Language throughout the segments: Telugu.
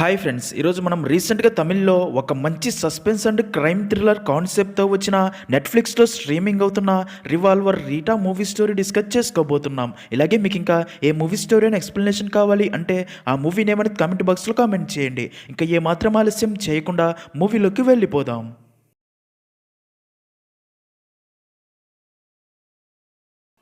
హాయ్ ఫ్రెండ్స్, ఈరోజు మనం రీసెంట్గా తమిళ్లో ఒక మంచి సస్పెన్స్ అండ్ క్రైమ్ థ్రిల్లర్ కాన్సెప్ట్తో వచ్చిన నెట్ఫ్లిక్స్లో స్ట్రీమింగ్ అవుతున్న Revolver Rita movie story discuss చేసుకోబోతున్నాం. ఇలాగే మీకు ఇంకా ఏ మూవీ స్టోరీ అని ఎక్స్ప్లెనేషన్ కావాలి అంటే ఆ మూవీ నేమ్ అనేది కామెంట్ బాక్స్లో కామెంట్ చేయండి. ఇంకా ఏమాత్రం ఆలస్యం చేయకుండా మూవీలోకి వెళ్ళిపోదాం.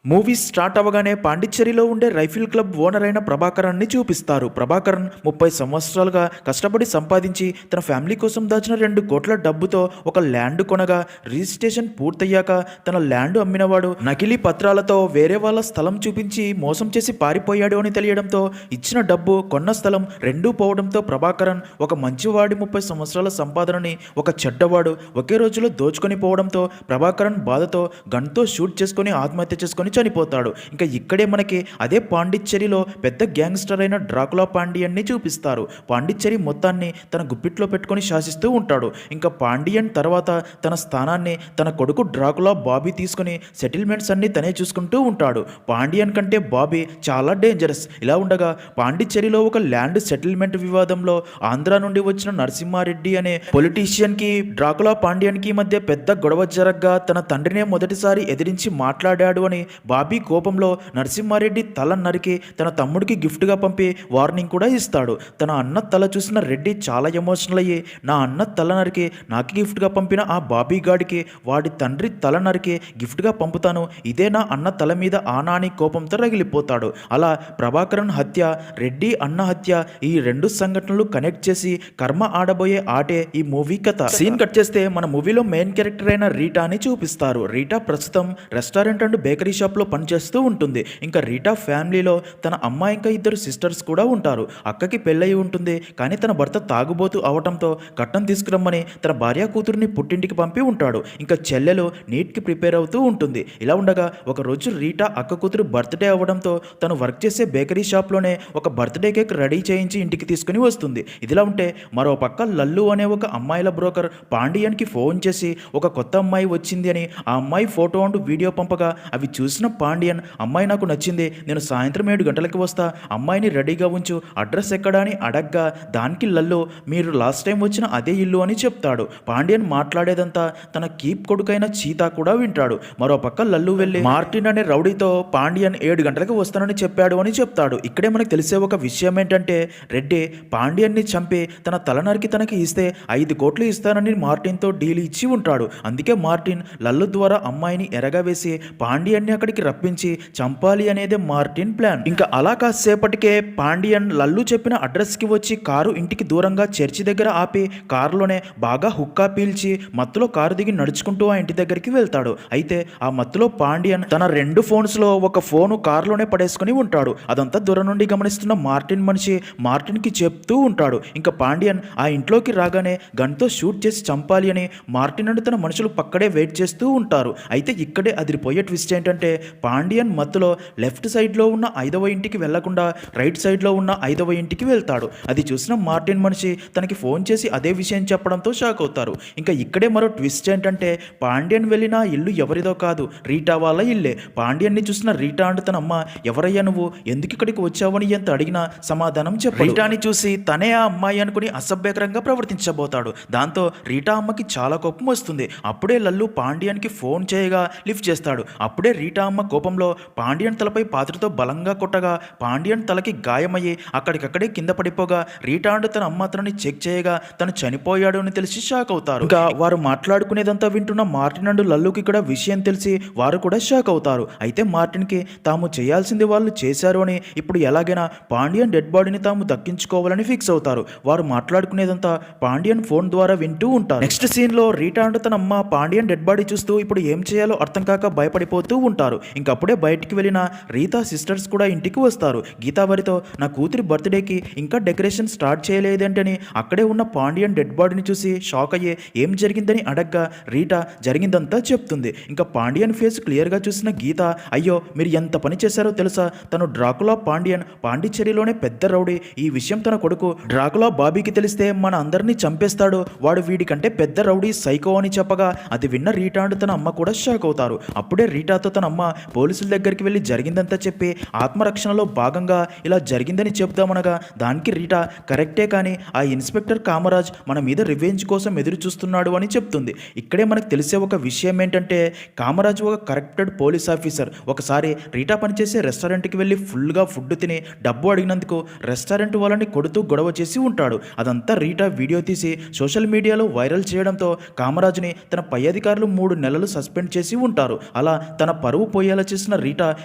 మూవీ స్టార్ట్ అవ్వగానే పాండిచ్చేరిలో ఉండే రైఫిల్ క్లబ్ ఓనర్ అయిన ప్రభాకరన్ని చూపిస్తారు. ప్రభాకరన్ 30 సంవత్సరాలుగా కష్టపడి సంపాదించి తన ఫ్యామిలీ కోసం దాచిన 2 కోట్ల డబ్బుతో ఒక ల్యాండ్ కొనగా రిజిస్ట్రేషన్ పూర్తయ్యాక తన ల్యాండ్ అమ్మినవాడు నకిలీ పత్రాలతో వేరే వాళ్ళ స్థలం చూపించి మోసం చేసి పారిపోయాడు అని తెలియడంతో ఇచ్చిన డబ్బు కొన్న స్థలం రెండూ పోవడంతో ప్రభాకరన్ ఒక మంచివాడి 30 సంవత్సరాల సంపాదనని ఒక చెడ్డవాడు ఒకే రోజులో దోచుకొని పోవడంతో ప్రభాకరన్ బాధతో గన్తో షూట్ చేసుకుని ఆత్మహత్య చేసుకొని చనిపోతాడు. ఇంకా ఇక్కడే మనకి అదే పాండిచ్చేరిలో పెద్ద గ్యాంగ్స్టర్ అయిన డ్రాకులా పాండియన్ని చూపిస్తారు. పాండిచ్చేరి మొత్తాన్ని తన గుప్పిట్లో పెట్టుకొని శాసిస్తూ ఉంటాడు. ఇంకా పాండియన్ తర్వాత తన స్థానాన్ని తన కొడుకు డ్రాకులా బాబీ తీసుకుని సెటిల్మెంట్స్ అన్ని తనే చూసుకుంటూ ఉంటాడు. పాండియన్ కంటే బాబీ చాలా డేంజరస్. ఇలా ఉండగా పాండిచ్చేరిలో ఒక ల్యాండ్ సెటిల్మెంట్ వివాదంలో ఆంధ్ర నుండి వచ్చిన నరసింహారెడ్డి అనే పొలిటీషియన్ కి డ్రాకులా పాండియన్ కి మధ్య పెద్ద గొడవ జరగ్గా తన తండ్రినే మొదటిసారి ఎదిరించి మాట్లాడాడు అని బాబీ కోపంలో నరసింహారెడ్డి తల నరికి తన తమ్ముడికి గిఫ్ట్గా పంపి వార్నింగ్ కూడా ఇస్తాడు. తన అన్న తల చూసిన రెడ్డి చాలా ఎమోషనల్ అయ్యి నా అన్న తల నరికి నాకు గిఫ్ట్గా పంపిన ఆ బాబీ గాడికి వాడి తండ్రి తల నరికి గిఫ్ట్గా పంపుతాను, ఇదే నా అన్న తల మీద ఆనాని కోపంతో రగిలిపోతాడు. అలా ప్రభాకరన్ హత్య, రెడ్డి అన్న హత్య, ఈ 2 సంఘటనలు కనెక్ట్ చేసి కర్మ ఆడబోయే ఆటే ఈ మూవీ కథ. సీన్ కట్ చేస్తే మన మూవీలో మెయిన్ క్యారెక్టర్ అయిన రీటాని చూపిస్తారు. రీటా ప్రస్తుతం రెస్టారెంట్ అండ్ బేకరీ షాప్లో పనిచేస్తూ ఉంటుంది. ఇంకా రీటా ఫ్యామిలీలో తన అమ్మ ఇంకా 2 సిస్టర్స్ కూడా ఉంటారు. అక్కకి పెళ్ళయి ఉంటుంది, కానీ తన భర్త తాగుబోతు అవటంతో కట్నం తీసుకురమ్మని తన భార్య కూతురిని పుట్టింటికి పంపి ఉంటాడు. ఇంకా చెల్లెలు నీట్కి ప్రిపేర్ అవుతూ ఉంటుంది. ఇలా ఉండగా ఒకరోజు రీటా అక్క కూతురు బర్త్డే అవ్వడంతో తను వర్క్ చేసే బేకరీ షాప్లోనే ఒక బర్త్డే కేక్ రెడీ చేయించి ఇంటికి తీసుకుని వస్తుంది. ఇదిలా ఉంటే మరో పక్క లల్లు అనే ఒక అమ్మాయిల బ్రోకర్ పాండియన్కి ఫోన్ చేసి ఒక కొత్త అమ్మాయి వచ్చింది అని ఆ అమ్మాయి ఫోటో అండ్ వీడియో పంపగా అవి చూసిన పాండియన్ అమ్మాయి నాకు నచ్చింది, నేను సాయంత్రం 7 గంటలకి వస్తా, అమ్మాయిని రెడీగా ఉంచు, అడ్రస్ ఎక్కడా అని అడగ్గా దానికి లల్లు మీరు లాస్ట్ టైం వచ్చిన అదే ఇల్లు అని చెప్తాడు. పాండియన్ మాట్లాడేదంతా తన కీప్ కొడుకైన చీతా కూడా వింటాడు. మరో పక్క లల్లు వెళ్ళి మార్టిన్ అనే రౌడీతో పాండియన్ 7 గంటలకు వస్తానని చెప్పాడు అని చెప్తాడు. ఇక్కడే మనకు తెలిసే ఒక విషయం ఏంటంటే రెడ్డి పాండియన్ని చంపి తన తల నరికి తనకి ఇస్తే 5 కోట్లు ఇస్తానని మార్టిన్తో డీల్ ఇచ్చి ఉంటాడు. అందుకే మార్టిన్ లల్లు ద్వారా అమ్మాయిని ఎరగవేసి పాండియన్ని అక్కడికి రప్పించి చంపాలి అనేదే మార్టిన్ ప్లాన్. ఇంకా అలా కాసేపటికే పాండియన్ లల్లు చెప్పిన అడ్రస్ కి వచ్చి కారు ఇంటికి దూరంగా చర్చి దగ్గర ఆపి కారులోనే బాగా హుక్కా పీల్చి మత్తులో కారు దిగి నడుచుకుంటూ ఆ ఇంటి దగ్గరికి వెళ్తాడు. అయితే ఆ మత్తులో పాండియన్ తన 2 ఫోన్స్ లో ఒక ఫోను కారులోనే పడేసుకుని ఉంటాడు. అదంతా దూరం నుండి గమనిస్తున్న మార్టిన్ మనిషి మార్టిన్ కి చెప్తూ ఉంటాడు. ఇంకా పాండియన్ ఆ ఇంట్లోకి రాగానే గన్తో షూట్ చేసి చంపాలి అని మార్టిన్ అండ్ తన మనుషులు పక్కడే వెయిట్ చేస్తూ ఉంటారు. అయితే ఇక్కడే అదిరిపోయే ట్విస్ట్ ఏంటంటే పాండియన్ మత్తులో లెఫ్ట్ సైడ్లో ఉన్న 5వ ఇంటికి వెళ్లకుండా రైట్ సైడ్లో ఉన్న 5వ ఇంటికి వెళ్తాడు. అది చూసిన మార్టిన్ మనిషి తనకి ఫోన్ చేసి అదే విషయం చెప్పడంతో షాక్ అవుతారు. ఇంకా ఇక్కడే మరో ట్విస్ట్ ఏంటంటే పాండియన్ వెళ్ళిన ఇల్లు ఎవరిదో కాదు, రీటా వాళ్ళ ఇల్లే. పాండియన్ని చూసిన రీటా అంటూ తన అమ్మ ఎవరయ్యా నువ్వు, ఎందుకు ఇక్కడికి వచ్చావని ఎంత అడిగినా సమాధానం చెప్పు. రీటాని చూసి తనే ఆ అమ్మాయి అనుకుని అసభ్యకరంగా ప్రవర్తించబోతాడు. దాంతో రీటా అమ్మకి చాలా కోపం వస్తుంది. అప్పుడే లల్లు పాండియన్కి ఫోన్ చేయగా లిఫ్ట్ చేస్తాడు. అప్పుడే రీటా అమ్మ కోపంలో పాండియన్ తలపై పాత్రతో బలంగా కొట్టగా పాండియన్ తలకి గాయమయ్యి అక్కడికక్కడే కింద పడిపోగా రీటా అండ్ తన అమ్మ అతన్ని చెక్ చేయగా తను చనిపోయాడు అని తెలిసి షాక్ అవుతారు. ఇంకా వారు మాట్లాడుకునేదంతా వింటున్న మార్టిన్ అండ్ లల్లుకి కూడా విషయం తెలిసి వారు కూడా షాక్ అవుతారు. అయితే మార్టిన్ కి తాము చేయాల్సింది వాళ్ళు చేశారు అని ఇప్పుడు ఎలాగైనా పాండియన్ డెడ్ బాడీని తాము దక్కించుకోవాలని ఫిక్స్ అవుతారు. వారు మాట్లాడుకునేదంతా పాండియన్ ఫోన్ ద్వారా వింటూ ఉంటారు. నెక్స్ట్ సీన్ లో రీటా అండ్ తన అమ్మ పాండియన్ డెడ్ బాడీ చూస్తూ ఇప్పుడు ఏం చేయాలో అర్థం కాక భయపడిపోతూ ఉంటారు. ఇంకప్పుడే బయటికి వెళ్ళిన రీతా సిస్టర్స్ కూడా ఇంటికి వస్తారు. గీతావారితో నా కూతురి బర్త్డేకి ఇంకా డెకరేషన్ స్టార్ట్ చేయలేదేంటని అక్కడే ఉన్న పాండియన్ డెడ్ బాడీని చూసి షాక్ అయ్యే ఏం జరిగిందని అడగ్గా రీటా జరిగిందంతా చెప్తుంది. ఇంకా పాండియన్ ఫేస్ క్లియర్గా చూసిన గీత అయ్యో మీరు ఎంత పని చేశారో తెలుసా, తను డ్రాకులా పాండియన్ పాండిచ్చేరిలోనే పెద్ద రౌడీ, ఈ విషయం తన కొడుకు డ్రాకులా బాబీకి తెలిస్తే మన అందరినీ చంపేస్తాడు, వాడు వీడికంటే పెద్ద రౌడీ సైకో అని చెప్పగా అది విన్న రీటా అండ్ తన అమ్మ కూడా షాక్ అవుతారు. అప్పుడే రీటాతో తన అమ్మ అమ్మ పోలీసుల దగ్గరికి వెళ్ళి జరిగిందంతా చెప్పి ఆత్మరక్షణలో భాగంగా ఇలా జరిగిందని చెప్దామనగా దానికి రీటా కరెక్టే కానీ ఆ ఇన్స్పెక్టర్ కామరాజ్ మన మీద రివెంజ్ కోసం ఎదురు చూస్తున్నాడు అని చెప్తుంది. ఇక్కడే మనకు తెలిసే ఒక విషయం ఏంటంటే కామరాజ్ ఒక కరెక్టెడ్ పోలీస్ ఆఫీసర్. ఒకసారి రీటా పనిచేసే రెస్టారెంట్కి వెళ్ళి ఫుల్గా ఫుడ్ తిని డబ్బు అడిగినందుకు రెస్టారెంట్ వాళ్ళని కొడుతూ గొడవ చేసి ఉంటాడు. అదంతా రీటా వీడియో తీసి సోషల్ మీడియాలో వైరల్ చేయడంతో కామరాజ్ని తన పై అధికారులు 3 నెలలు సస్పెండ్ చేసి ఉంటారు. అలా తన పరువు పోయేలా చేసిన రీటా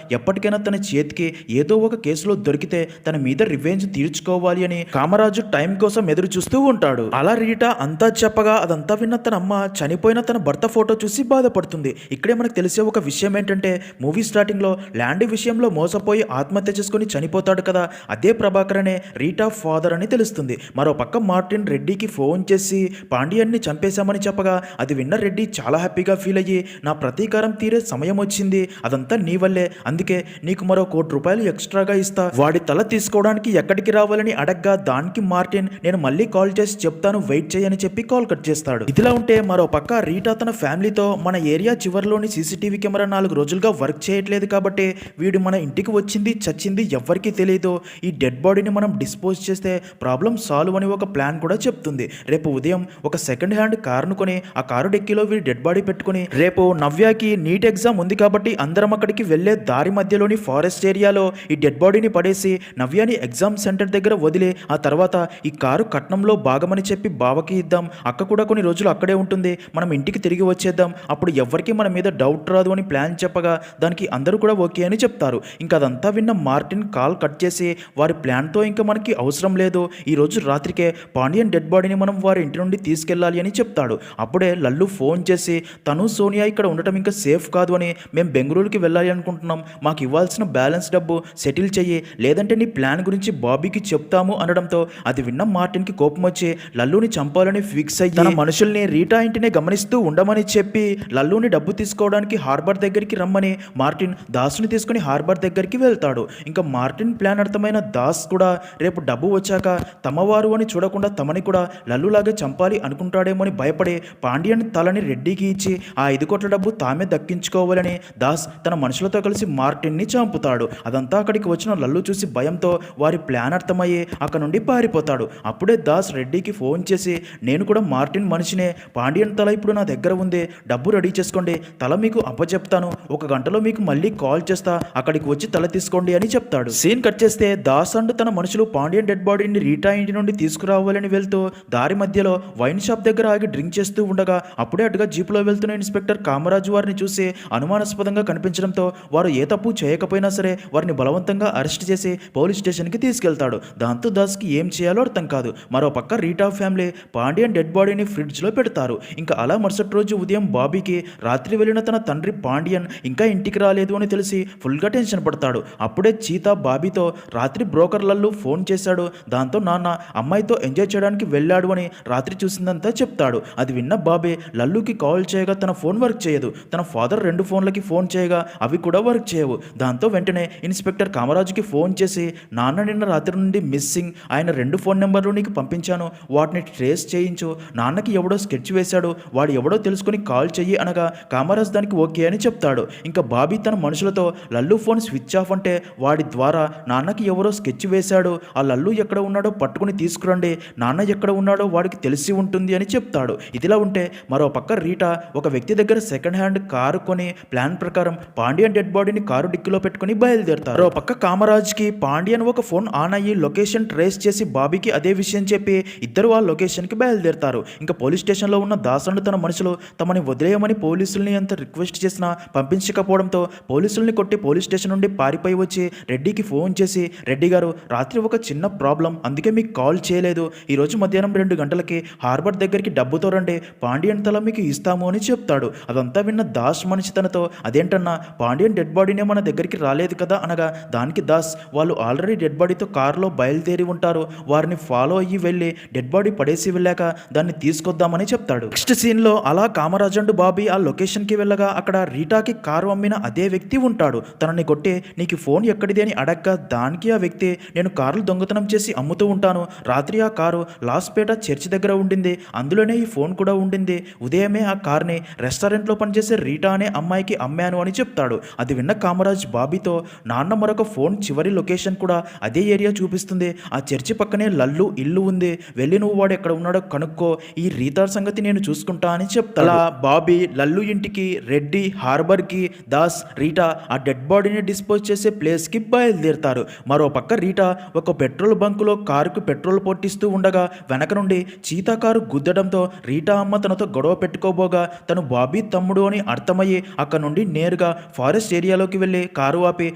ఎప్పటికైనా తన చేతికి ఏదో ఒక కేసులో దొరికితే తన మీద రివెంజ్ తీర్చుకోవాలి అని కామరాజు టైం కోసం ఎదురు చూస్తూ ఉంటాడు. అలా రీటా అంతా చెప్పగా అదంతా విన్న తన అమ్మ చనిపోయిన తన భర్త ఫోటో చూసి బాధపడుతుంది. ఇక్కడే మనకు తెలిసే ఒక విషయం ఏంటంటే మూవీ స్టార్టింగ్లో ల్యాండ్ విషయంలో మోసపోయి ఆత్మహత్య చేసుకుని చనిపోతాడు కదా, అదే ప్రభాకర్ అనే రీటా ఫాదర్ అని తెలుస్తుంది. మరో పక్క మార్టిన్ రెడ్డికి ఫోన్ చేసి పాండ్యన్ని చంపేశామని చెప్పగా అది విన్న రెడ్డి చాలా హ్యాపీగా ఫీల్ అయ్యి నా ప్రతీకారం తీరే సమయం వచ్చింది, అదంతా నీ వల్లే, అందుకే నీకు మరో ₹1,00,00,000 ఎక్స్ట్రాగా ఇస్తా, వాడి తల తీసుకోవడానికి ఎక్కడికి రావాలని అడగ్గా దానికి మార్టిన్ నేను మళ్ళీ కాల్ చేసి చెప్తాను వెయిట్ చేయని చెప్పి కాల్ కట్ చేస్తాడు. ఇదిలా ఉంటే మరో పక్క రీటా తన ఫ్యామిలీతో మన ఏరియా చివరిలోని సీసీటీవీ కెమెరా 4 రోజులుగా వర్క్ చేయట్లేదు కాబట్టి వీడు మన ఇంటికి వచ్చింది చచ్చింది ఎవ్వరికీ తెలియదు, ఈ డెడ్ బాడీని మనం డిస్పోజ్ చేస్తే ప్రాబ్లం సాల్వ్ అని ఒక ప్లాన్ కూడా చెప్తుంది. రేపు ఉదయం ఒక సెకండ్ హ్యాండ్ కారును కొని ఆ కారు డెక్కిలో వీడి డెడ్ బాడీ పెట్టుకుని రేపు నవ్యాకి నీట్ ఎగ్జామ్ ఉంది కాబట్టి అందరం అక్కడికి వెళ్లే దారి మధ్యలోని ఫారెస్ట్ ఏరియాలో ఈ డెడ్ బాడీని పడేసి నవ్యాని ఎగ్జామ్ సెంటర్ దగ్గర వదిలి ఆ తర్వాత ఈ కారు కట్నంలో భాగమని చెప్పి బావకి ఇద్దాం, అక్క కూడా కొన్ని రోజులు అక్కడే ఉంటుంది, మనం ఇంటికి తిరిగి వచ్చేద్దాం, అప్పుడు ఎవరికి మన మీద డౌట్ రాదు అని ప్లాన్ చెప్పగా దానికి అందరూ కూడా ఓకే అని చెప్తారు. ఇంకా అదంతా విన్న మార్టిన్ కాల్ కట్ చేసి వారి ప్లాన్తో ఇంకా మనకి అవసరం లేదు, ఈ రోజు రాత్రికే పాండ్యన్ డెడ్ బాడీని మనం వారి ఇంటి నుండి తీసుకెళ్లాలి అని చెప్తాడు. అప్పుడే లల్లు ఫోన్ చేసి తను సోనియా ఇక్కడ ఉండటం ఇంకా సేఫ్ కాదు అని, మేము బెంగళూరుకి వెళ్ళాలి అనుకుంటున్నాం, మాకు ఇవ్వాల్సిన బ్యాలెన్స్ డబ్బు సెటిల్ చెయ్యి లేదంటే నీ ప్లాన్ గురించి బాబీకి చెప్తాము అనడంతో అది విన్న మార్టిన్కి కోపం వచ్చి లల్లుని చంపాలని ఫిక్స్ అయ్యి తన మనుషుల్ని రీటా ఇంటిని గమనిస్తూ ఉండమని చెప్పి లల్లుని డబ్బు తీసుకోవడానికి హార్బర్ దగ్గరికి రమ్మని మార్టిన్ దాస్ని తీసుకుని హార్బర్ దగ్గరికి వెళ్తాడు. ఇంకా మార్టిన్ ప్లాన్ అర్థమైన దాస్ కూడా రేపు డబ్బు వచ్చాక తమవారు అని చూడకుండా తమని కూడా లల్లులాగే చంపాలి అనుకుంటాడేమో అని భయపడి పాండ్యన్ తలని రెడ్డికి ఇచ్చి ఆ 5 కోట్ల డబ్బు తామే దక్కించుకోవాలని దాస్ తన మనుషులతో కలిసి మార్టిన్ని చంపుతాడు. అదంతా అక్కడికి వచ్చిన లల్లు చూసి భయంతో వారి ప్లాన్ అర్థమయ్యి అక్కడ నుండి పారిపోతాడు. అప్పుడే దాస్ రెడ్డికి ఫోన్ చేసి నేను కూడా మార్టిన్ మనిషినే, పాండ్యన్ తల ఇప్పుడు నా దగ్గర ఉంది, డబ్బు రెడీ చేసుకోండి, తల మీకు అప్పచెప్తాను, 1 గంటలో మీకు మళ్ళీ కాల్ చేస్తా, అక్కడికి వచ్చి తల తీసుకోండి అని చెప్తాడు. సీన్ కట్ చేస్తే దాస్ అండ్ తన మనుషులు పాండ్యన్ డెడ్ బాడీని రీటా ఇంటి నుండి తీసుకురావాలని వెళ్తూ దారి మధ్యలో వైన్ షాప్ దగ్గర ఆగి డ్రింక్ చేస్తూ ఉండగా అప్పుడే అటుగా జీపులో వెళ్తున్న ఇన్స్పెక్టర్ కామరాజు వారిని చూసి అనుమానాస్పదంగా కనిపించడంతో వారు ఏ తప్పు చేయకపోయినా సరే వారిని బలవంతంగా అరెస్ట్ చేసి పోలీస్ స్టేషన్కి తీసుకెళ్తాడు. దాంతో దాస్కి ఏం చేయాలో అర్థం కాదు. మరో పక్క రీటా ఫ్యామిలీ పాండ్యన్ డెడ్ బాడీని ఫ్రిడ్జ్లో పెడతారు. ఇంకా అలా మరుసటి రోజు ఉదయం బాబీకి రాత్రి వెళ్ళిన తన తండ్రి పాండ్యన్ ఇంకా ఇంటికి రాలేదు అని తెలిసి ఫుల్గా టెన్షన్ పడతాడు. అప్పుడే చీతా బాబీతో రాత్రి బ్రోకర్ లల్లు ఫోన్ చేశాడు, దాంతో నాన్న అమ్మాయితో ఎంజాయ్ చేయడానికి వెళ్ళాడు అని రాత్రి చూసిందంతా చెప్తాడు. అది విన్న బాబే లల్లుకి కాల్ చేయగా తన ఫోన్ వర్క్ చేయదు, తన ఫాదర్ 2 ఫోన్లకి ఫోన్ చేయగా అవి కూడా వర్క్ చేయవు. దాంతో వెంటనే ఇన్స్పెక్టర్ కామరాజుకి ఫోన్ చేసి నాన్న నిన్న రాత్రి నుండి మిస్సింగ్, ఆయన 2 ఫోన్ నెంబర్లు నీకు పంపించాను, వాటిని ట్రేస్ చేయించు, నాన్నకి ఎవడో స్కెచ్ వేశాడు, వాడు ఎవడో తెలుసుకుని కాల్ చెయ్యి అనగా కామరాజ్ దానికి ఓకే అని చెప్తాడు. ఇంకా బాబీ తన మనుషులతో లల్లు ఫోన్ స్విచ్ ఆఫ్ అంటే వాడి ద్వారా నాన్నకి ఎవరో స్కెచ్ వేశాడు, ఆ లల్లు ఎక్కడ ఉన్నాడో పట్టుకుని తీసుకురండి, నాన్న ఎక్కడ ఉన్నాడో వాడికి తెలిసి ఉంటుంది అని చెప్తాడు. ఇదిలా ఉంటే మరో పక్క రీటా ఒక వ్యక్తి దగ్గర సెకండ్ హ్యాండ్ కారు కొని ప్లాన్ ప్రకారం పాండ్యన్ డెడ్ బాడీని కారు డిక్కీలో పెట్టుకుని బయలుదేరుతారు. మరో పక్క కామరాజ్కి పాండ్యన్ ఒక ఫోన్ ఆన్ అయ్యి లొకేషన్ ట్రేస్ చేసి బాబీకి అదే విషయం చెప్పి ఇద్దరు ఆ లొకేషన్కి బయలుదేరుతారు. ఇంకా పోలీస్ స్టేషన్లో ఉన్న దాసండు తన మనుషులు తమని వదిలేయమని పోలీసుల్ని ఎంత రిక్వెస్ట్ చేసినా పంపించకపోవడంతో పోలీసుల్ని కొట్టి పోలీస్ స్టేషన్ నుండి పారిపోయి వచ్చి రెడ్డికి ఫోన్ చేసి రెడ్డి గారు రాత్రి ఒక చిన్న ప్రాబ్లం అందుకే మీకు కాల్ చేయలేదు, ఈరోజు మధ్యాహ్నం 2 గంటలకి హార్బర్ దగ్గరికి డబ్బుతో రండి, పాండ్యన్ తల మీకు ఇస్తాము అని చెప్తాడు. అదంతా విన్న దాస్ మనిషి తనతో అదేంటన్నా పాండ్యన్ డెడ్ బాడీనే మన దగ్గరికి రాలేదు కదా అనగా దానికి దాస్ వాళ్ళు ఆల్రెడీ డెడ్ బాడీతో కారులో బయలుదేరి ఉంటారు, వారిని ఫాలో అయ్యి వెళ్ళి డెడ్ బాడీ పడేసి వెళ్ళాక దాన్ని తీసుకొద్దామని చెప్తాడు. నెక్స్ట్ సీన్లో అలా కామరాజ్ అండ్ బాబీ ఆ లొకేషన్కి వెళ్ళగా అక్కడ రీటాకి కారు అమ్మిన అదే వ్యక్తి ఉంటాడు. తనని కొట్టి నీకు ఫోన్ ఎక్కడిది అని అడగ్గా దానికి ఆ వ్యక్తి నేను కార్లు దొంగతనం చేసి అమ్ముతూ ఉంటాను, రాత్రి ఆ కారు లాస్పేట చర్చి దగ్గర ఉండింది, అందులోనే ఈ ఫోన్ కూడా ఉండింది, ఉదయమే ఆ కార్ని రెస్టారెంట్లో పనిచేసే రీటా అనే అమ్మాయికి అమ్మాను అని అని చెప్తాడు. అది విన్న కామరాజ్ బాబీతో నాన్న మరొక ఫోన్ చివరి లొకేషన్ కూడా అదే ఏరియా చూపిస్తుంది. ఆ చర్చి పక్కనే లల్లు ఇల్లు ఉంది, వెళ్ళి నువ్వు వాడు ఎక్కడ ఉన్నాడో కనుక్కో, ఈ రీతార్ సంగతి నేను చూసుకుంటా అని చెప్తా. అలా బాబీ లల్లు ఇంటికి, రెడ్డి హార్బర్కి, దాస్ రీటా ఆ డెడ్ బాడీని డిస్పోజ్ చేసే ప్లేస్కి బయలుదేరుతారు. మరో పక్క రీటా ఒక పెట్రోల్ బంకులో కారుకు పెట్రోల్ పొట్టిస్తూ ఉండగా వెనక నుండి చీతా కారు గుద్దడంతో రీటా అమ్మ తనతో గొడవ పెట్టుకోబోగా తను బాబీ తమ్ముడు అని అర్థమయ్యి అక్కడ నుండి నేరుగా ఫారెస్ట్ ఏరియాలోకి వెళ్ళి కారు ఆపి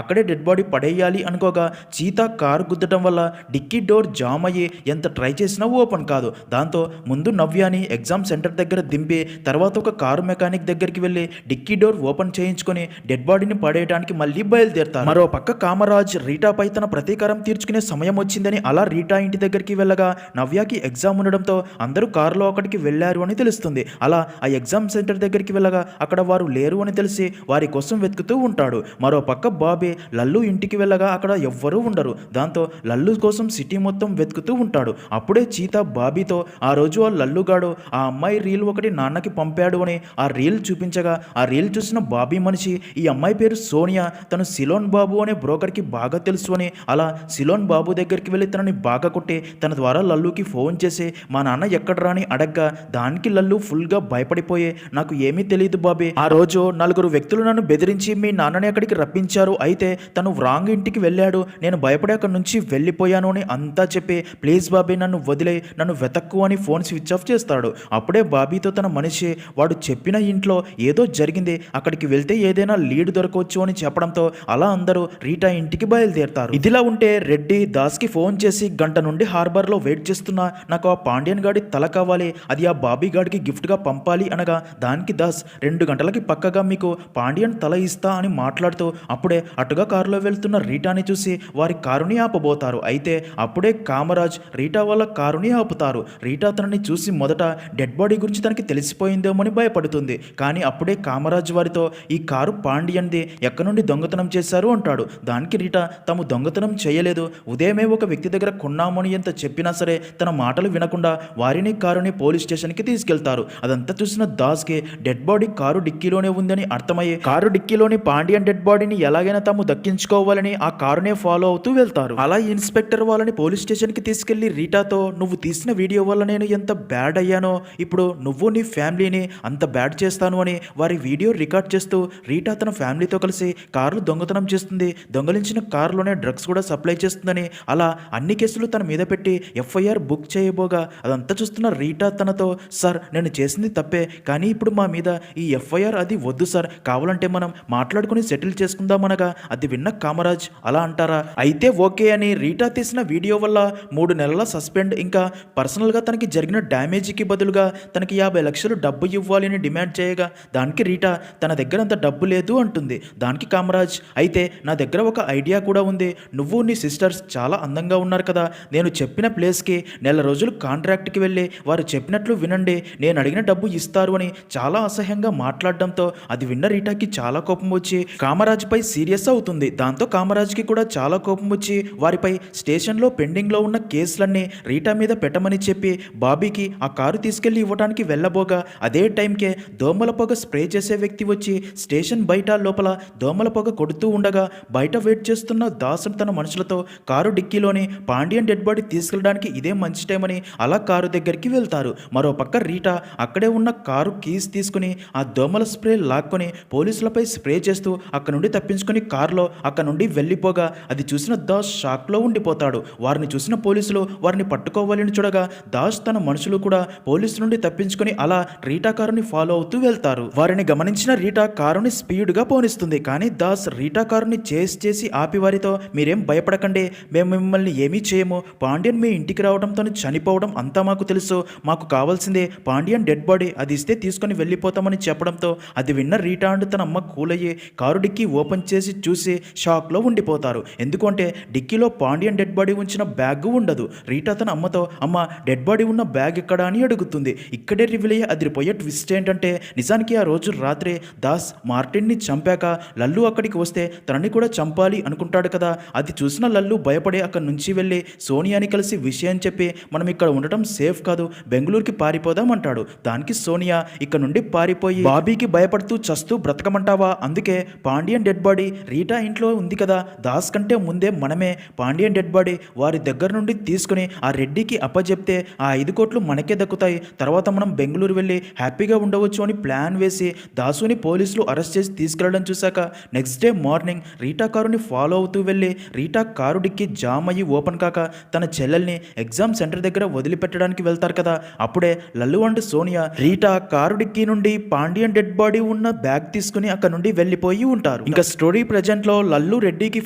అక్కడే డెడ్ బాడీ పడేయాలి అనుకోగా చీతా కారు గుద్దడం వల్ల డిక్కీ డోర్ జామ్ అయ్యి ఎంత ట్రై చేసినా ఓపెన్ కాదు. దాంతో ముందు నవ్యాని ఎగ్జామ్ సెంటర్ దగ్గర దింపి తర్వాత ఒక కారు మెకానిక్ దగ్గరికి వెళ్ళి డిక్కీ డోర్ ఓపెన్ చేయించుకొని డెడ్ బాడీని పడేయడానికి మళ్ళీ బయలుదేరుతారు. మరో పక్క కామరాజ్ రీటాపై తన ప్రతీకారం తీర్చుకునే సమయం వచ్చిందని అలా రీటా ఇంటి దగ్గరికి వెళ్ళగా నవ్యాకి ఎగ్జామ్ ఉండడంతో అందరూ కారులో అక్కడికి వెళ్ళారు అని తెలుస్తుంది. అలా ఆ ఎగ్జామ్ సెంటర్ దగ్గరికి వెళ్ళగా అక్కడ వారు లేరు అని తెలిసి వారి కోసం వెతుకుతూ ఉంటాడు. మరో పక్క బాబీ లల్లు ఇంటికి వెళ్ళగా అక్కడ ఎవ్వరూ ఉండరు. దాంతో లల్లు కోసం సిటీ మొత్తం వెతుకుతూ ఉంటాడు. అప్పుడే చీతా బాబీతో ఆ రోజు ఆ లల్లుగాడు ఆ అమ్మాయి రీల్ ఒకటి నాన్నకి పంపాడు అని ఆ రీల్ చూపించగా ఆ రీల్ చూసిన బాబీ మనిషి ఈ అమ్మాయి పేరు సోనియా, తను సిలోన్ బాబు అనే బ్రోకర్కి బాగా తెలుసు అని అలా సిలోన్ బాబు దగ్గరికి వెళ్ళి తనని బాగా కొట్టి తన ద్వారా లల్లుకి ఫోన్ చేసి మా నాన్న ఎక్కడరా అని అడగ్గా దానికి లల్లు ఫుల్గా భయపడిపోయి నాకు ఏమీ తెలియదు బాబీ, ఆ రోజు 4 వ్యక్తులు నన్ను బెదిరించి మీ నాన్నని అక్కడికి రప్పించారు, అయితే తను రాంగ్ ఇంటికి వెళ్ళాడు, నేను భయపడి అక్కడి నుంచి వెళ్ళిపోయాను అని అంతా చెప్పి ప్లీజ్ బాబీ నన్ను వదిలే, నన్ను వెతక్కు అని ఫోన్ స్విచ్ ఆఫ్ చేస్తాడు. అప్పుడే బాబీతో తన మనిషి వాడు చెప్పిన ఇంట్లో ఏదో జరిగింది, అక్కడికి వెళ్తే ఏదైనా లీడ్ దొరకవచ్చు అని చెప్పడంతో అలా అందరూ రీటా ఇంటికి బయలుదేరుతారు. ఇదిలా ఉంటే రెడ్డి దాస్కి ఫోన్ చేసి గంట నుండి హార్బర్లో వెయిట్ చేస్తున్నా నాకు ఆ పాండ్యన్ గాడి తల కావాలి, అది ఆ బాబీ గాడికి గిఫ్ట్గా పంపాలి అనగా దానికి దాస్ 2 గంటలకి పక్కగా మీకు పాండ్యన్ తల ఇస్తా అని మాట్లాడుతూ అప్పుడే అటుగా కారులో వెళ్తున్న రీటాని చూసి వారి కారుని ఆపబోతారు. అయితే అప్పుడే కామరాజ్ రీటా వాళ్ళ కారుని ఆపుతారు. రీటా తనని చూసి మొదట డెడ్ బాడీ గురించి తనకి తెలిసిపోయిందేమోని భయపడుతుంది. కానీ అప్పుడే కామరాజ్ వారితో ఈ కారు పాండ్యన్ది, ఎక్కడి నుండి దొంగతనం చేశారు అంటాడు. దానికి రీటా తాము దొంగతనం చేయలేదు, ఉదయమే ఒక వ్యక్తి దగ్గర కొన్నామని ఎంత చెప్పినా సరే తన మాటలు వినకుండా వారిని కారుని పోలీస్ స్టేషన్కి తీసుకెళ్తారు. అదంతా చూసిన దాస్కి డెడ్ బాడీ కారు డిక్కీలోనే ఉందని అర్థమయ్యి కారు డిక్కీలోని పాండ్యన్ డెడ్ బాడీని ఎలాగైనా తాము దక్కించుకోవాలని ఆ కారునే ఫాలో అవుతూ వెళ్తారు. అలా ఇన్స్పెక్టర్ వాళ్ళని పోలీస్ స్టేషన్కి తీసుకెళ్లి రీటాతో నువ్వు తీసిన వీడియో వల్ల నేను ఎంత బ్యాడ్ అయ్యానో, ఇప్పుడు నువ్వు నీ ఫ్యామిలీని అంత బ్యాడ్ చేస్తాను అని వారి వీడియో రికార్డ్ చేస్తూ రీటా తన ఫ్యామిలీతో కలిసి కార్లు దొంగతనం చేస్తుంది, దొంగలించిన కారులోనే డ్రగ్స్ కూడా సప్లై చేస్తుందని అలా అన్ని కేసులు తన మీద పెట్టి ఎఫ్ఐఆర్ బుక్ చేయబోగా అదంతా చూస్తున్న రీటా తనతో సార్ నేను చేసింది తప్పే, కానీ ఇప్పుడు మా మీద ఈ ఎఫ్ఐఆర్ అది వద్దు సార్, కావాలంటే మనం మాట్లాడుకుని సెటిల్ చేసుకుందామనగా అది విన్న కామరాజ్ అలా అంటారా, అయితే ఓకే అని రీటా తీసిన వీడియో వల్ల 3 నెలల సస్పెండ్ ఇంకా పర్సనల్గా తనకి జరిగిన డ్యామేజ్కి బదులుగా తనకి 50 లక్షలు డబ్బు ఇవ్వాలి అని డిమాండ్ చేయగా దానికి రీటా తన దగ్గర అంత డబ్బు లేదు అంటుంది. దానికి కామరాజ్ అయితే నా దగ్గర ఒక ఐడియా కూడా ఉంది, నువ్వు నీ సిస్టర్స్ చాలా అందంగా ఉన్నారు కదా, నేను చెప్పిన ప్లేస్కి నెల రోజులు కాంట్రాక్ట్కి వెళ్ళి వారు చెప్పినట్లు వినండి, నేను అడిగిన డబ్బు ఇస్తారు అని చాలా అసహ్యంగా మాట్లాడడంతో అది విన్న రీటాకి చాలా కోపం వచ్చి కామరాజ్పై సీరియస్ అవుతుంది. దాంతో కామరాజ్కి కూడా చాలా కోపం వచ్చి వారిపై స్టేషన్లో పెండింగ్లో ఉన్న కేసులన్నీ రీటా మీద పెట్టమని చెప్పి బాబీకి ఆ కారు తీసుకెళ్లి ఇవ్వడానికి వెళ్ళబోగా అదే టైంకే దోమల పొగ స్ప్రే చేసే వ్యక్తి వచ్చి స్టేషన్ బయట లోపల దోమల పొగ కొడుతూ ఉండగా బయట వెయిట్ చేస్తున్న దాసు తన మనుషులతో కారు డిక్కీలోని పాండ్యన్ డెడ్ బాడీ తీసుకెళ్ళడానికి ఇదే మంచి టైం అని అలా కారు దగ్గరికి వెళ్తారు. మరో పక్క రీటా అక్కడే ఉన్న కారు కీస్ తీసుకుని ఆ దోమల స్ప్రే లాక్కొని పోలీసులపై స్ప్రే చేస్తూ అక్కడ నుండి తప్పించుకొని కారులో అక్కడ నుండి వెళ్ళిపోగా అది చూసిన దాస్ షాక్లో ఉండిపోతాడు. వారిని చూసిన పోలీసులు వారిని పట్టుకోవాలని చూడగా దాస్ తన మనుషులు కూడా పోలీసు నుండి తప్పించుకొని అలా రీటా కారుని ఫాలో అవుతూ వెళ్తారు. వారిని గమనించిన రీటా కారుని స్పీడ్గా పోనిస్తుంది. కానీ దాస్ రీటా కారుని చేసి ఆపి వారితో మీరేం భయపడకండి, మేము మిమ్మల్ని ఏమీ చేయము, పాండ్యన్ మీ ఇంటికి రావడం తను చనిపోవడం అంతా మాకు తెలుసు, మాకు కావాల్సిందే పాండ్యన్ డెడ్ బాడీ, అది ఇస్తే తీసుకొని వెళ్ళిపోతామని చెప్పడంతో అది విన్న రీటా అండ్ తన అమ్మ కూలయ్యి కారు డిక్కీ ఓపెన్ చేసి చూసి షాక్లో ఉండిపోతారు. ఎందుకంటే డిక్కీలో పాండ్యన్ డెడ్ బాడీ ఉంచిన బ్యాగ్ ఉండదు. రీటా తన అమ్మతో అమ్మ డెడ్ బాడీ ఉన్న బ్యాగ్ ఎక్కడా అని అడుగుతుంది. ఇక్కడే రివీల్ అయ్యే అదిరిపోయే ట్విస్ట్ ఏంటంటే నిజానికి ఆ రోజు రాత్రే దాస్ మార్టిన్ని చంపాక లల్లు అక్కడికి వస్తే తనని కూడా చంపాలి అనుకుంటాడు కదా, అది చూసిన లల్లు భయపడి అక్కడి నుంచి వెళ్ళి సోనియాని కలిసి విషయం చెప్పి మనం ఇక్కడ ఉండటం సేఫ్ కాదు, బెంగళూరుకి పారిపోదాం అంటాడు. దానికి సోనియా ఇక్కడ నుండి పారిపోయి బాబీకి భయపడుతూ చస్తూ బ్రతక బతకమంటావా? అందుకే పాండియన్ డెడ్ బాడీ రీటా ఇంట్లో ఉంది కదా, దాస్ కంటే ముందే మనమే పాండియన్ డెడ్ బాడీ వారి దగ్గర నుండి తీసుకుని ఆ రెడ్డికి అప్పచెప్తే ఆ 5 కోట్లు మనకే దక్కుతాయి. తర్వాత మనం బెంగళూరు వెళ్ళి హ్యాపీగా ఉండవచ్చు అని ప్లాన్ వేసి దాసుని పోలీసులు అరెస్ట్ చేసి తీసుకెళ్లడం చూశాక నెక్స్ట్ డే మార్నింగ్ రీటా కారుని ఫాలో అవుతూ వెళ్ళి రీటా కారు డిక్కి జామ్ అయ్యి ఓపెన్ కాక తన చెల్లెల్ని ఎగ్జామ్ సెంటర్ దగ్గర వదిలిపెట్టడానికి వెళ్తారు కదా, అప్పుడే Lallu and Sonia Rita car dickey నుండి పాండియన్ డెడ్ బాడీ ఉన్న బ్యాగ్ తీసుకుని అక్కడ నుండి వెళ్ళిపోయి ఉంటారు. ఇంకా స్టోరీ ప్రెజెంట్ లో లల్లు రెడ్డికి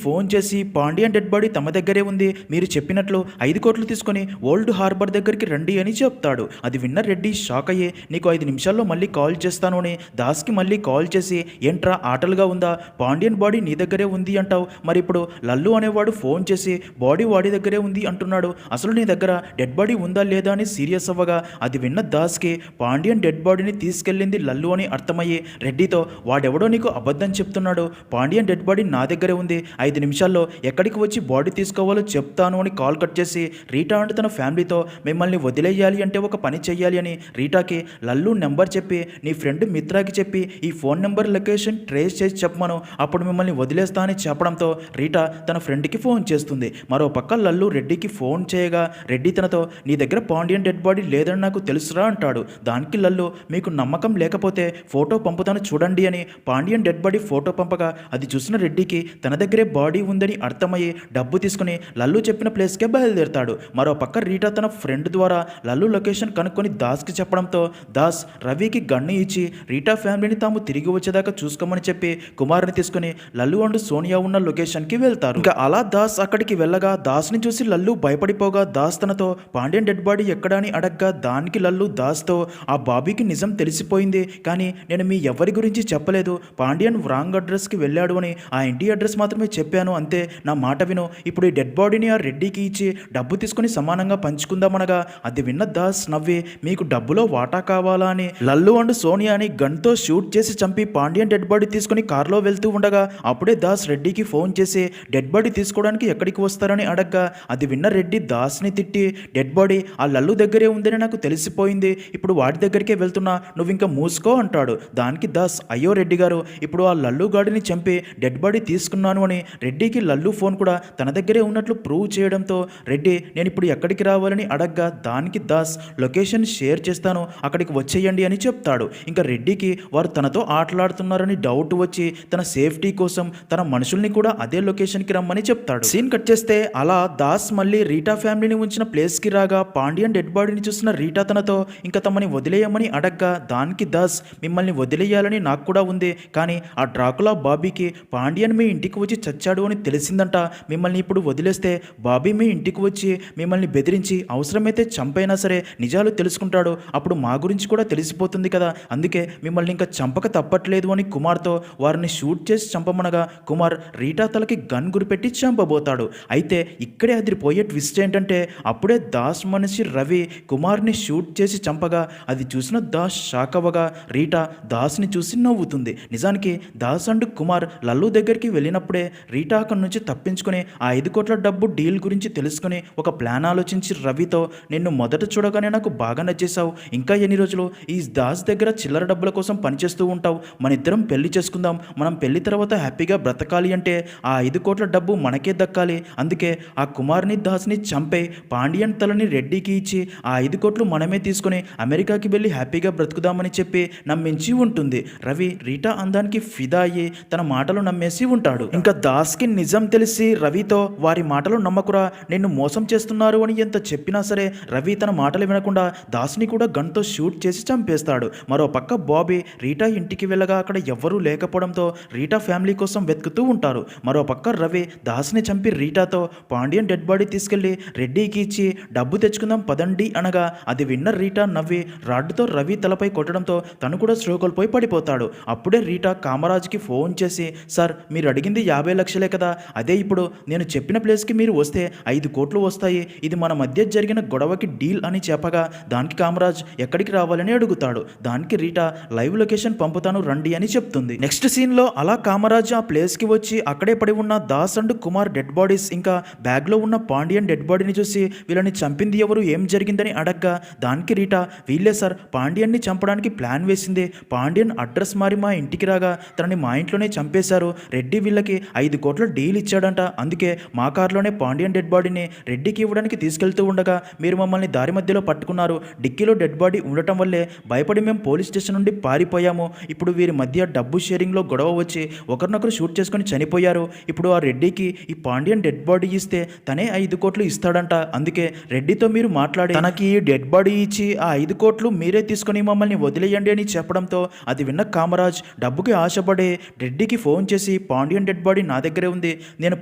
ఫోన్ చేసి పాండియన్ డెడ్ బాడీ తమ దగ్గరే ఉంది, మీరు చెప్పినట్లు 5 కోట్లు తీసుకుని ఓల్డ్ హార్బర్ దగ్గరికి రండి అని చెప్తాడు. అది విన్న రెడ్డి షాక్ అయ్యి నీకు 5 నిమిషాల్లో మళ్ళీ కాల్ చేస్తాను అని దాస్కి మళ్ళీ కాల్ చేసి ఏంట్రా ఆటలుగా ఉందా, పాండియన్ బాడీ నీ దగ్గరే ఉంది అంటావు, మరి ఇప్పుడు లల్లు అనేవాడు ఫోన్ చేసి బాడీ వాడి దగ్గరే ఉంది అంటున్నాడు, అసలు నీ దగ్గర డెడ్ బాడీ ఉందా లేదా అని సీరియస్ అవ్వగా అది విన్న దాస్కి పాండియన్ డెడ్ బాడీని తీసుకెళ్ళింది లల్లు అని అర్థమయ్యి రెడ్డితో వాడెవడో నీకు అబద్ధం చెప్తున్నాడు, పాండియన్ డెడ్ బాడీ నా దగ్గరే ఉంది, 5 నిమిషాల్లో ఎక్కడికి వచ్చి బాడీ తీసుకోవాలో చెప్తాను అని కాల్ కట్ చేసి రీటా అండ్ తన ఫ్యామిలీతో మిమ్మల్ని వదిలేయాలి అంటే ఒక పని చెయ్యాలి అని రీటాకి లల్లు నెంబర్ చెప్పి నీ ఫ్రెండ్ మిత్రాకి చెప్పి ఈ ఫోన్ నెంబర్ లొకేషన్ ట్రేస్ చేసి చెప్పమను, అప్పుడు మిమ్మల్ని వదిలేస్తా అని చెప్పడంతో రీటా తన ఫ్రెండ్కి ఫోన్ చేస్తుంది. మరో పక్క లల్లు రెడ్డికి ఫోన్ చేయగా రెడ్డి తనతో నీ దగ్గర పాండియన్ డెడ్ బాడీ లేదని నాకు తెలుసురా అంటాడు. దానికి లల్లు మీకు నమ్మకం లేకపోతే ఫోటో పంపుతాను చూడండి అని పాండియన్ డెడ్ బాడీ ఫోటో పంపగా అది చూసిన రెడ్డికి తన దగ్గరే బాడీ ఉందని అర్థమయ్యి డబ్బు తీసుకుని లల్లు చెప్పిన ప్లేస్కే బయలుదేరుతాడు. మరో పక్క రీటా తన ఫ్రెండ్ ద్వారా లల్లు లొకేషన్ కనుక్కొని దాస్కి చెప్పడంతో దాస్ రవికి గన్ను ఇచ్చి రీటా ఫ్యామిలీని తాము తిరిగి వచ్చేదాకా చూసుకోమని చెప్పి కుమార్ని తీసుకుని లల్లు అండ్ సోనియా ఉన్న లొకేషన్కి వెళ్తారు. ఇంకా అలా దాస్ అక్కడికి వెళ్ళగా దాస్ని చూసి లల్లు భయపడిపోగా దాస్ తనతో పాండియన్ డెడ్ బాడీ ఎక్కడ అని అడగ్గా దానికి లల్లు దాస్తో ఆ బాబీకి నిజం తెలిసిపోయింది, కానీ నేను మీ ఎవరి గురించి చెప్పలేదు, పాండియన్ రాంగ్ అడ్రస్కి వెళ్ళాడు అని ఆ ఇంటి అడ్రస్ మాత్రమే చెప్పాను అంతే, నా మాట విను, ఇప్పుడు ఈ డెడ్ బాడీని ఆ రెడ్డికి ఇచ్చి డబ్బు తీసుకుని సమానంగా పంచుకుందామనగా అది విన్న దాస్ నవ్వి మీకు డబ్బులో వాటా కావాలా అని లల్లు అండ్ సోనియాని గన్తో షూట్ చేసి చంపి పాండియన్ డెడ్ బాడీ తీసుకుని కారులో వెళ్తూ ఉండగా అప్పుడే దాస్ రెడ్డికి ఫోన్ చేసి డెడ్ బాడీ తీసుకోవడానికి ఎక్కడికి వస్తారని అడగ్గా అది విన్న రెడ్డి దాస్ని తిట్టి డెడ్ బాడీ ఆ లల్లు దగ్గరే ఉందని నాకు తెలిసిపోయింది, ఇప్పుడు వాడి దగ్గరికే వెళ్తున్నా, నువ్వు ఇంకా మూసుకో అంటాడు. దానికి దాస్ అయ్యో రెడ్డి గారు ఇప్పుడు ఆ లల్లు గాడిని చంపి డెడ్ బాడీ తీసుకున్నాను అని రెడ్డికి లల్లు ఫోన్ కూడా తన దగ్గరే ఉన్నట్లు ప్రూవ్ చేయడంతో రెడ్డి నేను ఇప్పుడు ఎక్కడికి రావాలని అడగ్గా దానికి దాస్ లొకేషన్ షేర్ చేస్తాను అక్కడికి వచ్చేయండి అని చెప్తాడు. ఇంకా రెడ్డికి వారు తనతో ఆటలాడుతున్నారని డౌట్ వచ్చి తన సేఫ్టీ కోసం తన మనుషుల్ని కూడా అదే లొకేషన్కి రమ్మని చెప్తాడు. సీన్ కట్ చేస్తే అలా దాస్ మళ్ళీ రీటా ఫ్యామిలీని ఉంచిన ప్లేస్కి రాగా పాండియన్ డెడ్ బాడీని చూసిన రీటా తనతో ఇంకా తమని వదిలేయమని అడగ్గా దానికి దాస్ మిమ్మల్ని వదిలేయాలని నాకు కూడా ఉంది, కానీ ఆ డ్రాకులా బాబీకి పాండియన్ మీ ఇంటికి వచ్చి చచ్చాడు అని తెలిసిందంట, మిమ్మల్ని ఇప్పుడు వదిలేస్తే బాబీ మీ ఇంటికి వచ్చి మిమ్మల్ని బెదిరించి అవసరమైతే చంపైనా సరే నిజాలు తెలుసుకుంటాడు, అప్పుడు మా గురించి కూడా తెలిసిపోతుంది కదా, అందుకే మిమ్మల్ని ఇంకా చంపక తప్పట్లేదు అని కుమార్తో వారిని షూట్ చేసి చంపమనగా కుమార్ రీటా తలకి గన్ గురిపెట్టి చంపబోతాడు. అయితే ఇక్కడే అదిరిపోయే ట్విస్ట్ ఏంటంటే అప్పుడే దాస్ మనిషి రవి కుమార్ని షూట్ చేసి చంపగా అది చూసిన దాస్ షాక్ అవ్వగా రీటా దాస్ని చూసి నవ్వుతుంది. నిజానికి దాస్ అండ్ కుమార్ లల్లు దగ్గరికి వెళ్ళినప్పుడే రీటా అక్కడి నుంచి తప్పించుకుని ఆ 5 కోట్ల డబ్బు డీల్ గురించి తెలుసుకుని ఒక ప్లాన్ ఆలోచించి రవితో నిన్ను మొదట చూడగానే నాకు బాగా నచ్చేసావు, ఇంకా ఎన్ని రోజులు ఈ దాస్ దగ్గర చిల్లర డబ్బుల కోసం పనిచేస్తూ ఉంటావు, మన ఇద్దరం పెళ్లి చేసుకుందాం, మనం పెళ్లి తర్వాత హ్యాపీగా బ్రతకాలి అంటే ఆ 5 కోట్ల డబ్బు మనకే దక్కాలి, అందుకే ఆ కుమార్ని దాస్ని చంపే పాండియన్ తలని రెడ్డికి ఇచ్చి ఆ 5 కోట్లు మనమే తీసుకుని అమెరికాకి వెళ్ళి హ్యాపీగా బ్రతుకుదామని చెప్పి నమ్మించి ఉంటుంది. రవి రీటా అందానికి ఫిదా అయ్యి తన మాటలు నమ్మేసి ఉంటాడు. ఇంకా దాస్కి నిజం తెలిసి రవితో వారి మాటలు నమ్మకురా, నిన్ను మోసం చేస్తున్నారు అని ఎంత చెప్పినా సరే రవి తన మాటలు వినకుండా దాస్ని కూడా గన్తో షూట్ చేసి చంపేస్తాడు. మరో పక్క బాబీ రీటా ఇంటికి వెళ్ళగా అక్కడ ఎవ్వరూ లేకపోవడంతో రీటా ఫ్యామిలీ కోసం వెతుకుతూ ఉంటారు. మరో పక్క రవి దాస్ని చంపి రీటాతో పాండియన్ డెడ్ బాడీ తీసుకెళ్లి రెడ్డికి ఇచ్చి డబ్బు తెచ్చుకుందాం పదండి అనగా అది విన్న రీటా నవ్వి రాడ్డుతో రవి తలపై కొట్టడంతో తను కూడా స్ట్రోకోల్పోయి పడిపోతాడు. అప్పుడే రీటా కామరాజ్కి ఫోన్ చేసి సార్ మీరు అడిగింది 50 లక్షలే కదా, అదే ఇప్పుడు నేను చెప్పిన ప్లేస్కి మీరు వస్తే 5 కోట్లు వస్తాయి, ఇది మన మధ్య జరిగిన గొడవకి డీల్ అని చెప్పగా దానికి కామరాజ్ ఎక్కడికి రావాలని అడుగుతాడు. దానికి రీటా లైవ్ లొకేషన్ పంపుతాను రండి అని చెప్తుంది. నెక్స్ట్ సీన్లో అలా కామరాజ్ ఆ ప్లేస్కి వచ్చి అక్కడే పడి ఉన్న Das and Kumar dead bodies ఇంకా బ్యాగ్లో ఉన్న పాండియన్ డెడ్ బాడీని చూసి వీళ్ళని చంపింది ఎవరు, ఏం జరిగిందని అడగ్గా దానికి రీటా వీళ్ళే సార్ పాండియన్ని చంపడానికి ప్లాన్ వేసింది, పాండియన్ అడ్రస్ మారి మా ఇంటికి రాగా తనని మా ఇంట్లోనే చంపేశారు. రెడ్డి వీళ్ళకి 5 కోట్ల డీల్ ఇచ్చాడంట. అందుకే మా కారులోనే పాండియన్ డెడ్ బాడీని రెడ్డికి ఇవ్వడానికి తీసుకెళ్తూ ఉండగా మీరు మమ్మల్ని దారి మధ్యలో పట్టుకున్నారు. డిక్కీలో డెడ్ బాడీ ఉండటం వల్లే భయపడి మేము పోలీస్ స్టేషన్ నుండి పారిపోయాము. ఇప్పుడు వీరి మధ్య డబ్బు షేరింగ్లో గొడవ వచ్చి ఒకరినొకరు షూట్ చేసుకుని చనిపోయారు. ఇప్పుడు ఆ రెడ్డికి ఈ పాండియన్ డెడ్ బాడీ ఇస్తే తనే 5 కోట్లు ఇస్తాడంట. అందుకే రెడ్డితో మీరు మాట్లాడి తనకి ఈ డెడ్ బాడీ ఇచ్చి ఆ 5 కోట్లు మీరే తీసుకుని మమ్మల్ని వదిలేయండి అని చెప్పడంతో అది విన్న కామరాజ్ డబ్బుకి ఆశపడి రెడ్డికి ఫోన్ చేసి పాండియన్ డెడ్ బాడీ నా దగ్గరే ఉంది, నేను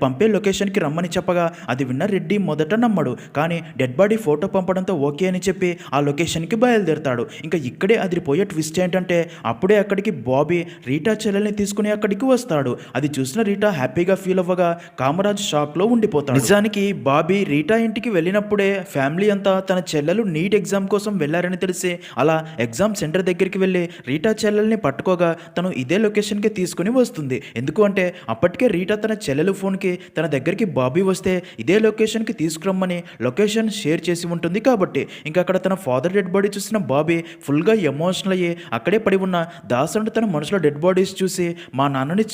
పంపే లొకేషన్కి రమ్మని చెప్పగా అది విన్న రెడ్డి మొదట నమ్మడు. కానీ డెడ్ బాడీ ఫోటో పంపడంతో ఓకే అని చెప్పి ఆ లొకేషన్కి బయలుదేరతాడు. ఇంకా ఇక్కడే అదిరిపోయే ట్విస్ట్ ఏంటంటే అప్పుడే అక్కడికి బాబీ రీటా చెల్లెల్ని తీసుకుని అక్కడికి వస్తాడు. అది చూసిన రీటా హ్యాపీగా ఫీల్ అవ్వగా కామరాజ్ షాక్లో ఉండిపోతాడు. నిజానికి బాబీ రీటా ఇంటికి వెళ్ళినప్పుడే ఫ్యామిలీ అంతా తన చెల్లెలు నీట్ ఎగ్జామ్ కోసం వెళ్ళారని తెలిసి అలా ఎగ్జామ్ సెంటర్ దగ్గరికి వెళ్ళి రీటా చెల్లెల్ని పట్టుకోగా తను ఇదే లొకేషన్కి తీసుకుని వస్తుంది. ఎందుకు అంటే అప్పటికే రీటా తన చెల్లెలు ఫోన్కి తన దగ్గరికి బాబీ వస్తే ఇదే లొకేషన్కి తీసుకురమ్మని లొకేషన్ షేర్ చేసి ఉంటుంది కాబట్టి. ఇంకా అక్కడ తన ఫాదర్ డెడ్ బాడీ చూసిన బాబీ ఫుల్గా ఎమోషనల్ అయ్యి అక్కడే పడి ఉన్న దాస్ అండ్ తన మనసులో డెడ్ బాడీస్ చూసి మా నాన్నని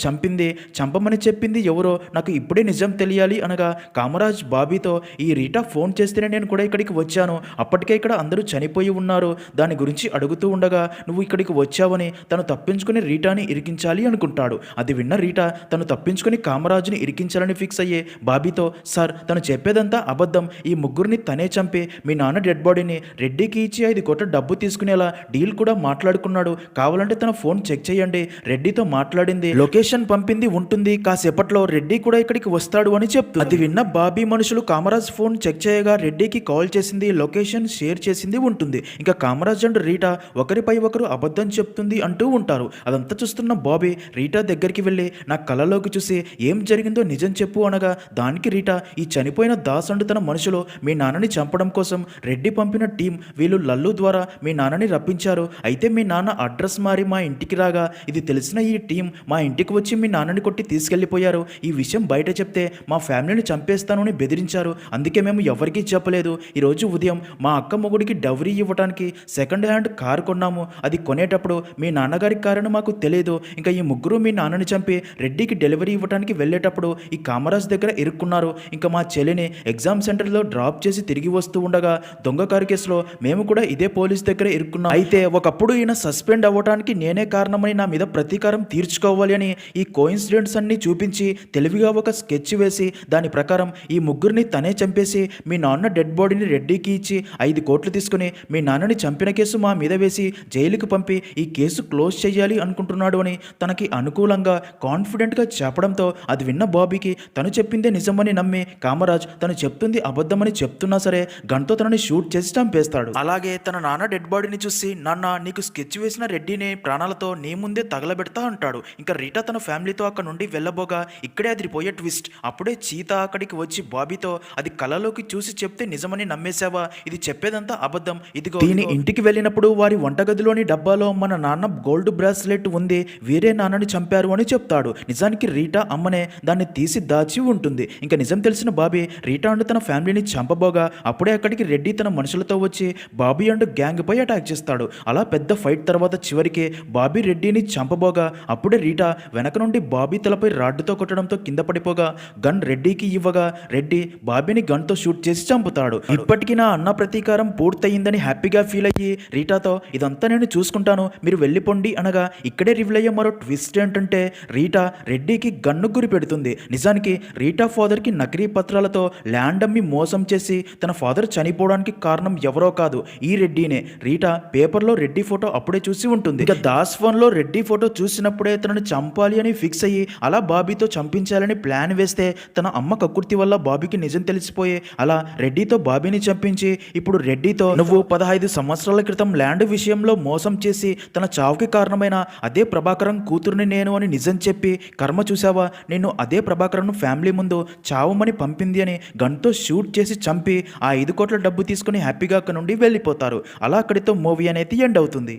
చంపమని చెప్పింది ఎవరో నాకు ఇప్పుడే నిజం తెలియాలి అనగా కామరాజ్ బాబీతో ఈ రీటా ఫోన్ చేస్తేనే నేను కూడా ఇక్కడికి వచ్చాను, అప్పటికే ఇక్కడ అందరూ చనిపోయి ఉన్నారు, దాని గురించి అడుగుతూ ఉండగా నువ్వు ఇక్కడికి వచ్చావని తను తప్పించుకుని రీటాని ఇరికించాలి అనుకుంటాడు. అది విన్న రీటా తను తప్పించుకుని కామరాజుని ఇరికించాలని ఫిక్స్ అయ్యే బాబీతో సార్ తను చెప్పేదంతా అబద్ధం, ఈ ముగ్గురిని తనే చంపి మీ నాన్న డెడ్ బాడీని రెడ్డికి ఇచ్చి 5 కోట్ల డబ్బు తీసుకునేలా డీల్ కూడా మాట్లాడుకున్నాడు, కావాలంటే తన ఫోన్ చెక్ చేయండి, రెడ్డితో మాట్లాడింది లొకేషన్ పంపింది ఉంటుంది, కాసేపట్లో రెడ్డి కూడా ఇక్కడికి వస్తాడు అని చెప్తుంది. అది విన్న బాబీ మనుషులు కామరాజ్ ఫోన్ చెక్ చేయగా రెడ్డికి కాల్ చేసింది, లొకేషన్ షేర్ చేసింది ఉంటుంది. ఇంకా కామరాజ్ అండ్ రీటా ఒకరిపై ఒకరు అబద్ధం చెప్తుంది అంటూ ఉంటారు. అదంతా చూస్తున్న బాబీ రీటా దగ్గరికి వెళ్ళి నా కళ్ళలోకి చూసి ఏం జరిగిందో నిజం చెప్పు అనగా దానికి రీటా ఈ చనిపోయిన దాస్ అండ్ తన మనుషులు మీ నాన్నని చంపడం కోసం రెడ్డి పంపిన టీం వీళ్ళు లల్లు ద్వారా మీ నాన్నని రప్పించారు, అయితే మీ నాన్న అడ్రస్ మారి మా ఇంటికి రాగా ఇది తెలిసిన ఈ టీం మా ఇంటికి వచ్చి మీ నాన్నని కొట్టి తీసుకెళ్లిపోయారు, ఈ విషయం బయట చెప్తే మా ఫ్యామిలీని చంపేస్తాను అని బెదిరించారు, అందుకే మేము ఎవరికీ చెప్పలేదు. ఈరోజు ఉదయం మా అక్క మొగుడికి డౌరీ ఇవ్వడానికి సెకండ్ హ్యాండ్ కారు కొన్నాము, అది కొనేటప్పుడు మీ నాన్నగారి కారును మాకు తెలియదు. ఇంకా ఈ ముగ్గురు మీ నాన్నని చంపి రెడ్డికి డెలివరీ ఇవ్వడానికి వెళ్ళేటప్పుడు ఈ కామరాజ్ దగ్గర ఇరుక్కున్నారు. ఇంకా మా చెల్లిని ఎగ్జామ్ సెంటర్లో డ్రాప్ చేసి తిరిగి వస్తూ ఉండగా దొంగ కారు కేసులో మేము కూడా ఇదే పోలీస్ దగ్గర ఇరుక్కున్నాం, అయితే ఒకప్పుడు ఈయన సస్పెండ్ అవ్వడానికి నేనే కారణమని నా మీద ప్రతీకారం తీర్చుకోవాలి అని ఈ కోయిన్సిడెంట్స్ అన్ని చూపించి తెలివిగా ఒక స్కెచ్ వేసి దాని ప్రకారం ఈ ముగ్గురిని తనే చంపేసి మీ నాన్న డెడ్ బాడీని రెడ్డికి ఇచ్చి 5 కోట్లు తీసుకుని మీ నాన్నని చంపిన కేసు మా మీద వేసి జైలుకి పంపి ఈ కేసు క్లోజ్ చేయాలి అనుకుంటున్నాడు అని తనకి అనుకూలంగా కాన్ఫిడెంట్గా చెప్పడంతో అది విన్న బాబీకి తను చెప్పిందే నిజమని నమ్మి కామరాజ్ తను చెప్తుంది అబద్ధమని చెప్తున్నా సరే గన్తో తనని షూట్ చేసి చంపేస్తాడు. అలాగే తన నాన్న డెడ్ బాడీని చూసి నాన్న నీకు స్కెచ్ వేసిన రెడ్డిని ప్రాణాలతో నీ ముందే తగలబెడతా అంటాడు. ఇంకా రీటా తన ఫ్యామిలీతో అక్కడ నుండి వెళ్ళబోగా ఇక్కడే అదిరిపోయే ట్విస్ట్. అప్పుడే చీత అక్కడికి వచ్చి బాబీతో అది కళలోకి చూసి చెప్తే నిజమని నమ్మేశావా, ఇది చెప్పేదంతా అబద్ధం, ఇదిగో దీని ఇంటికి వెళ్ళినప్పుడు వారి వంటగదిలోని డబ్బాలో మన నాన్న గోల్డ్ బ్రాస్లెట్ ఉంది, వేరే నాన్నని చంపారు అని చెప్తాడు. నిజానికి రీటా అమ్మనే దాన్ని తీసి దాచి ఉంటుంది. ఇంకా నిజం తెలిసిన బాబీ రీటా అండ్ తన ఫ్యామిలీని చంపబోగా అప్పుడే అక్కడికి రెడ్డి తన మనుషులతో వచ్చి బాబీ అండ్ గ్యాంగ్ పై అటాక్ చేస్తాడు. అలా పెద్ద ఫైట్ తర్వాత చివరికి బాబీ రెడ్డిని చంపబోగా అప్పుడే రీటా వెనక నుండి బాబీ తలపై రాడ్డుతో కొట్టడంతో కింద పడిపోగా గన్ రెడ్డికి ఇవ్వగా రెడ్డి బాబీని గన్తో షూట్ చేసి చంపుతాడు. ఇప్పటికీ నా అన్న ప్రతీకారం పూర్తయిందని హ్యాపీగా ఫీల్ అయ్యి రీటాతో ఇదంతా నేను చూసుకుంటాను మీరు వెళ్ళిపోండి అనగా ఇక్కడే రివీల్ అయ్యే మరో ట్విస్ట్ ఏంటంటే రీటా రెడ్డికి గన్ను గురి పెడుతుంది. నిజానికి రీటా ఫాదర్కి నకిలీ పత్రాలతో ల్యాండ్ అమ్మి మోసం చేసి తన ఫాదర్ చనిపోవడానికి కారణం ఎవరో కాదు ఈ రెడ్డినే. రీటా పేపర్లో రెడ్డి ఫోటో అప్పుడే చూసి ఉంటుంది. ఇక దాస్ ఫోన్లో రెడ్డి ఫోటో చూసినప్పుడే తనని చంపాలి అని ఫిక్స్ అయ్యి అలా బాబీతో చంపించాలని ప్లాన్ వేస్తే తన అమ్మ కక్కుర్తి వల్ల బాబీకి నిజం తెలిసిపోయి అలా రెడ్డితో బాబీని చంపించి ఇప్పుడు రెడ్డితో నువ్వు 15 సంవత్సరాల క్రితం ల్యాండ్ విషయంలో మోసం చేసి తన చావుకి కారణమైన అదే ప్రభాకరం కూతురుని నేను అని నిజం చెప్పి కర్మ చూసావా, నేను అదే ప్రభాకరన్ ఫ్యామిలీ ముందు చావమని పంపింది అని గన్తో షూట్ చేసి చంపి ఆ 5 కోట్ల డబ్బు తీసుకుని హ్యాపీగా అక్కడ నుండి వెళ్ళిపోతారు. అలా అక్కడితో మూవీ అనేది ఎండ్ అవుతుంది.